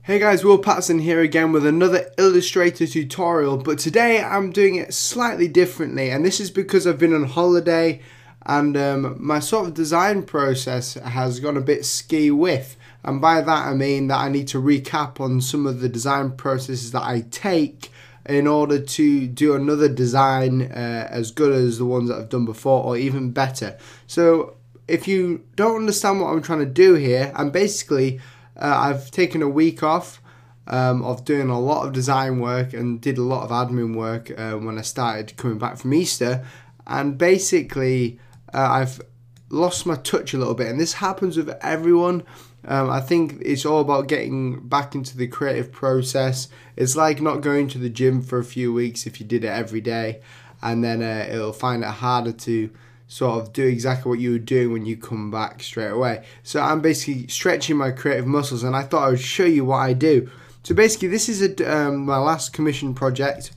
Hey guys, Will Patterson here again with another Illustrator tutorial, but today I'm doing it slightly differently, and this is because I've been on holiday and my sort of design process has gone a bit ski-whiff, and by that I mean that I need to recap on some of the design processes that I take in order to do another design as good as the ones that I've done before or even better. So if you don't understand what I'm trying to do here, I'm basically I've taken a week off of doing a lot of design work and did a lot of admin work when I started coming back from Easter, and basically I've lost my touch a little bit, and this happens with everyone. I think it's all about getting back into the creative process. It's like not going to the gym for a few weeks if you did it every day, and then it'll find it harder to sort of do exactly what you were doing when you come back straight away. So I'm basically stretching my creative muscles, and I thought I would show you what I do. So basically this is my last commission project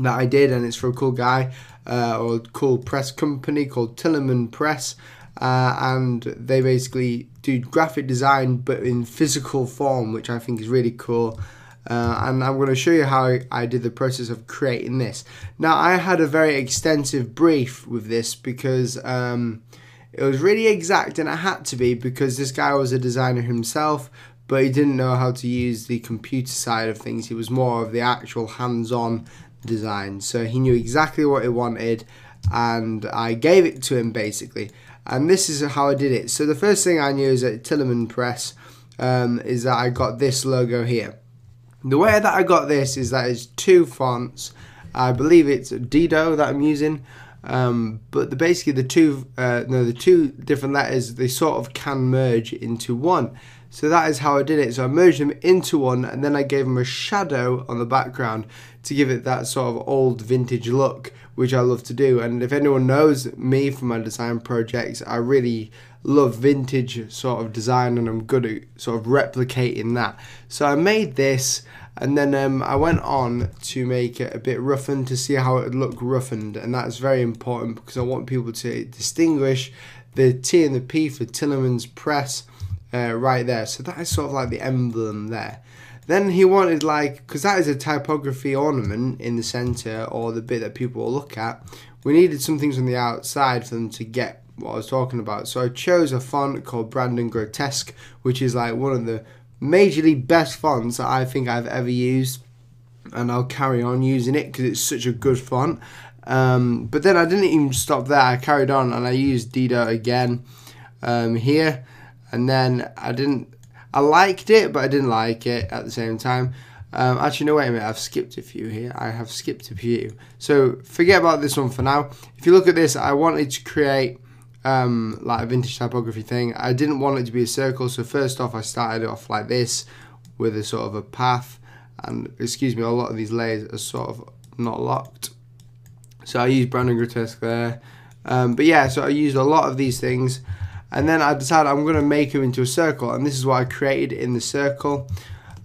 that I did, and it's for a cool guy or a cool press company called Tillerman Press, and they basically do graphic design but in physical form, which I think is really cool. And I'm going to show you how I did the process of creating this. Now, I had a very extensive brief with this because it was really exact, and it had to be because this guy was a designer himself, but he didn't know how to use the computer side of things. He was more of the actual hands-on design, so he knew exactly what he wanted, and I gave it to him basically. And this is how I did it. So the first thing I knew is at Tillerman Press is that I got this logo here. The way that I got this is that it's two fonts. I believe it's Dido that I'm using, but basically the two different letters, they sort of can merge into one. So that is how I did it. So I merged them into one, and then I gave them a shadow on the background to give it that sort of old vintage look, which I love to do. And if anyone knows me from my design projects, I really love vintage sort of design, and I'm good at sort of replicating that. So I made this, and then I went on to make it a bit roughened to see how it would look roughened, and that's very important because I want people to distinguish the T and the P for Tillerman's Press right there. So that is sort of like the emblem there. Then he wanted, like, because that is a typography ornament in the center, or the bit that people will look at, we needed some things on the outside for them to get what I was talking about. So I chose a font called Brandon Grotesque, which is like one of the majorly best fonts that I think I've ever used, and I'll carry on using it because it's such a good font. But then I didn't even stop there. I carried on and I used Dido again here, and then I liked it, but I didn't like it at the same time. Actually, no, wait a minute, I've skipped a few here. I have skipped a few. So forget about this one for now. If you look at this, I wanted to create like a vintage typography thing. I didn't want it to be a circle, so first off I started off like this with a sort of a path, and excuse me, a lot of these layers are sort of not locked. So I used Brandon Grotesque there. But yeah, so I used a lot of these things. And then I decided I'm going to make them into a circle, and this is what I created in the circle.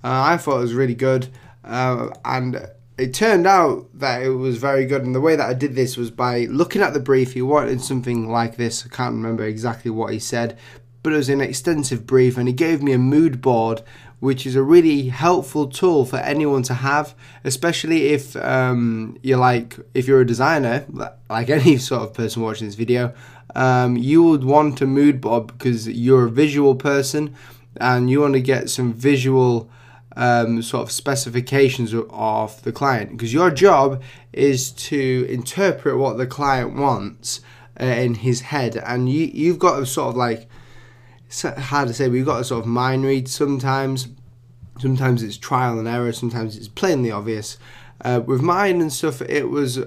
I thought it was really good, and it turned out that it was very good. And the way that I did this was by looking at the brief. He wanted something like this. I can't remember exactly what he said, but it was an extensive brief, and he gave me a mood board, which is a really helpful tool for anyone to have, especially if you're a designer, like any sort of person watching this video. You would want a mood board because you're a visual person, and you want to get some visual sort of specifications of the client, because your job is to interpret what the client wants in his head, and you've got to sort of, like, it's hard to say, but you've got to sort of mind read sometimes. Sometimes it's trial and error, sometimes it's plainly obvious. With mine and stuff, it was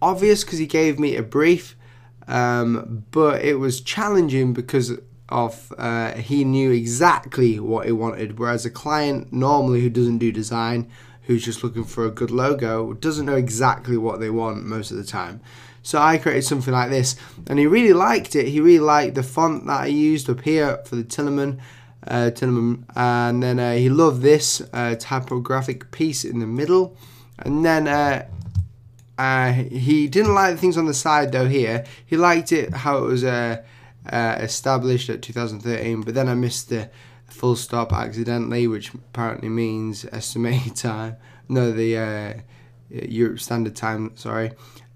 obvious because he gave me a brief, but it was challenging because of he knew exactly what he wanted, whereas a client normally who doesn't do design, who's just looking for a good logo, doesn't know exactly what they want most of the time. So I created something like this, and he really liked it. He really liked the font that I used up here for the Tillerman, and then he loved this typographic piece in the middle, and then he didn't like the things on the side though. Here he liked it how it was established at 2013, but then I missed the full stop accidentally, which apparently means estimated time. No, the Europe Standard Time, sorry.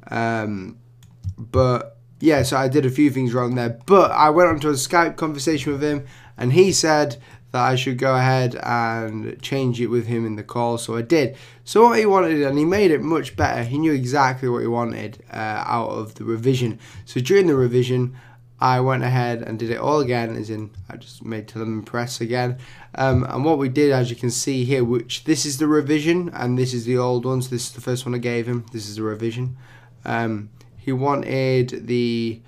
But yeah, so I did a few things wrong there. But I went onto a Skype conversation with him, and he said that I should go ahead and change it with him in the call, so I did. So what he wanted, and he made it much better. He knew exactly what he wanted out of the revision. So during the revision, I went ahead and did it all again, as in I just made Tillman press again. And what we did, as you can see here, which this is the revision and this is the old one, so this is the first one I gave him, this is the revision. He wanted the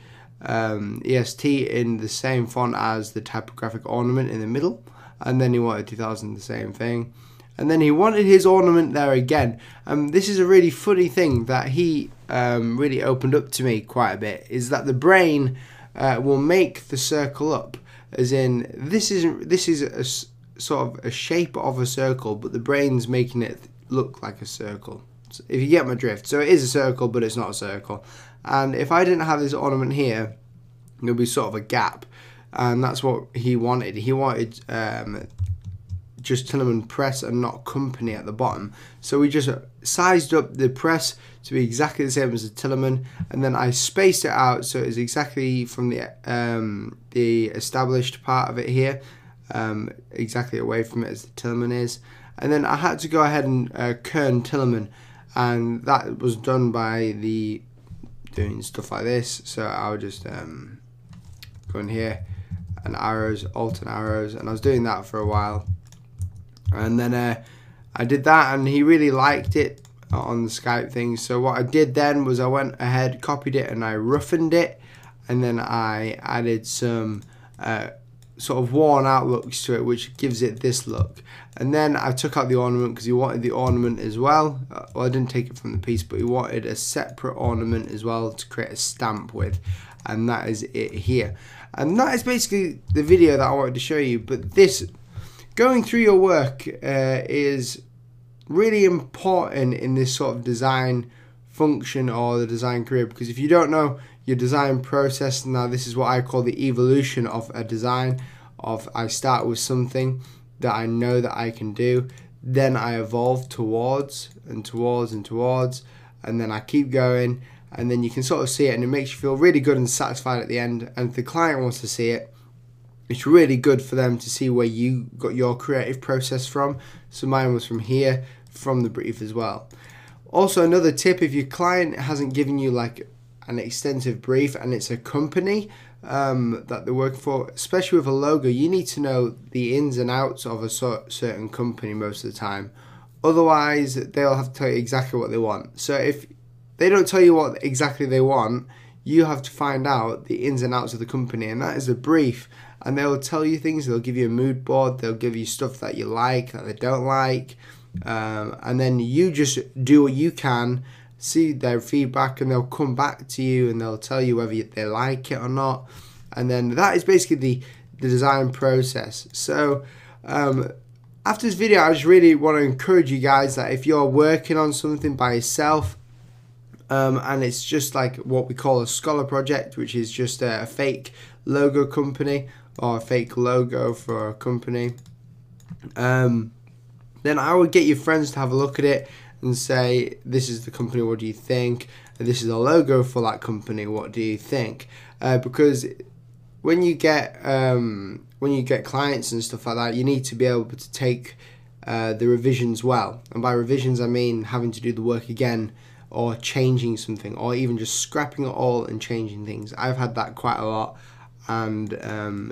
EST in the same font as the typographic ornament in the middle, and then he wanted 2000 the same thing, and then he wanted his ornament there again. This is a really funny thing that he really opened up to me quite a bit, is that the brain will make the circle up, as in this is a sort of a shape of a circle, but the brain's making it look like a circle, if you get my drift. So it is a circle, but it's not a circle. And if I didn't have this ornament here, there'll be sort of a gap, and that's what he wanted. He wanted just Tillman press and not company at the bottom. So we just sized up the press to be exactly the same as the Tillman, and then I spaced it out so it's exactly from the established part of it here, exactly away from it as the Tillman is. And then I had to go ahead and kern Tillman, and that was done by doing stuff like this. So I would just go in here and arrows, alt and arrows, and I was doing that for a while. And then I did that, and he really liked it on the Skype thing. So what I did then was I went ahead, copied it, and I roughened it, and then I added some sort of worn out looks to it, which gives it this look. And then I took out the ornament because he wanted the ornament as well. Well, I didn't take it from the piece, but he wanted a separate ornament as well to create a stamp with, and that is it here. And that is basically the video that I wanted to show you. But this, going through your work is really important in this sort of design function or the design career, because if you don't know your design process, now this is what I call the evolution of a design. I start with something that I know that I can do, then I evolve towards and towards and towards, and then I keep going, and then you can sort of see it, and it makes you feel really good and satisfied at the end. And if the client wants to see it, it's really good for them to see where you got your creative process from. So mine was from here, from the brief as well. Also, another tip, if your client hasn't given you like an extensive brief and it's a company that they're working for, especially with a logo, you need to know the ins and outs of a certain company most of the time. Otherwise, they'll have to tell you exactly what they want. So if they don't tell you what exactly they want, you have to find out the ins and outs of the company, and that is a brief. And they'll tell you things, they'll give you a mood board, they'll give you stuff that you like, that they don't like, and then you just do what you can, see their feedback, and they'll come back to you and they'll tell you whether they like it or not. And then that is basically the design process. So after this video, I just really want to encourage you guys that if you're working on something by yourself, and it's just like what we call a scholar project, which is just a fake logo company or a fake logo for a company, then I would get your friends to have a look at it and say, this is the company, what do you think? This is a logo for that company, what do you think? Because when you get clients and stuff like that, you need to be able to take the revisions well. And by revisions, I mean having to do the work again, or changing something, or even just scrapping it all and changing things. I've had that quite a lot, and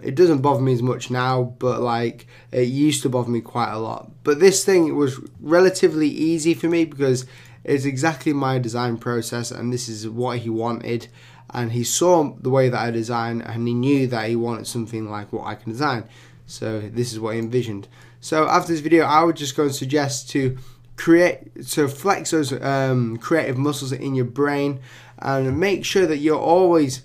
it doesn't bother me as much now, but like it used to bother me quite a lot. But this thing was relatively easy for me because it's exactly my design process, and this is what he wanted, and he saw the way that I design, and he knew that he wanted something like what I can design. So this is what he envisioned. So after this video, I would just go and suggest to flex those creative muscles in your brain, and make sure that you're always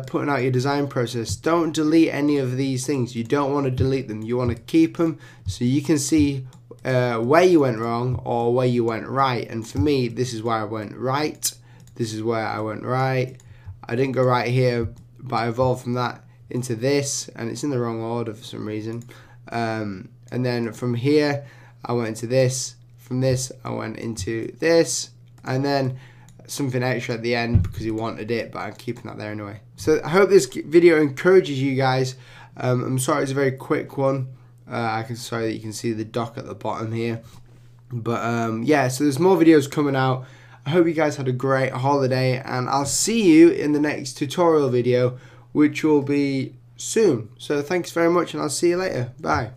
putting out your design process. Don't delete any of these things. You don't want to delete them. You want to keep them so you can see where you went wrong or where you went right. And for me, this is where I went right. This is where I went right. I didn't go right here, but I evolved from that into this, and it's in the wrong order for some reason. and then from here I went into this, from this I went into this, and then something extra at the end because he wanted it, but I'm keeping that there anyway. So I hope this video encourages you guys. I'm sorry it's a very quick one. Sorry that you can see the dock at the bottom here, but yeah, so there's more videos coming out. I hope you guys had a great holiday, and I'll see you in the next tutorial video, which will be soon. So thanks very much, and I'll see you later. Bye.